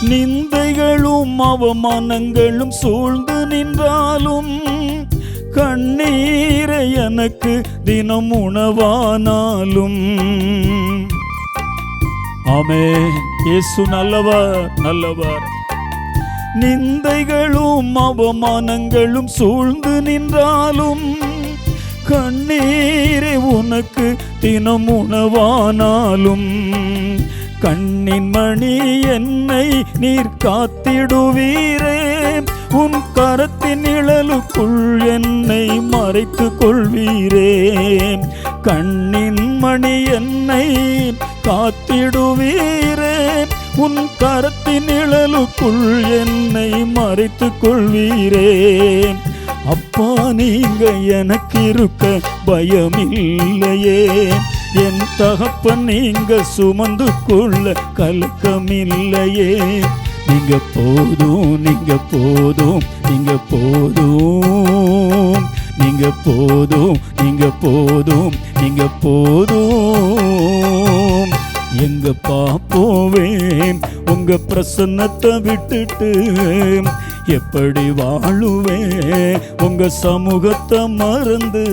நிந்தைகளும் அவமானங்களும் சூழ்ந்து நின்றாலும் கண்ணீரை எனக்கு தினம் உணவானாலும். ஆமென். இயேசு நல்லவர், நல்லவர். நிந்தைகளும் அவமானங்களும் சூழ்ந்து நின்றாலும் கண்ணீரை உனக்கு தினம் உணவானாலும் கண்ணின் மணி என்னை நீர் காத்திடுவீரே, உன் கரத்தின் நிழலுக்குள் என்னை மறைத்து கொள்வீரே. கண்ணின் மணி என்னை காத்திடுவீரே, உன் கரத்தின் நிழலுக்குள் என்னை மறைத்து கொள்வீரே. அப்பா நீங்க எனக்கு இருக்க பயமில்லையே, என் தகப்பன் நீங்க சுமந்து கொள்ள கலக்கமில்லையே. நீங்க போதும், நீங்க போதும், நீங்க போதும், நீங்க போதும், நீங்க போதும், நீங்க போதும். எங்க பாப்போவேன் உங்க பிரசன்னத்தை விட்டுட்டு, எப்படி வாழுவேன் உங்க சமூகத்தை மறந்து.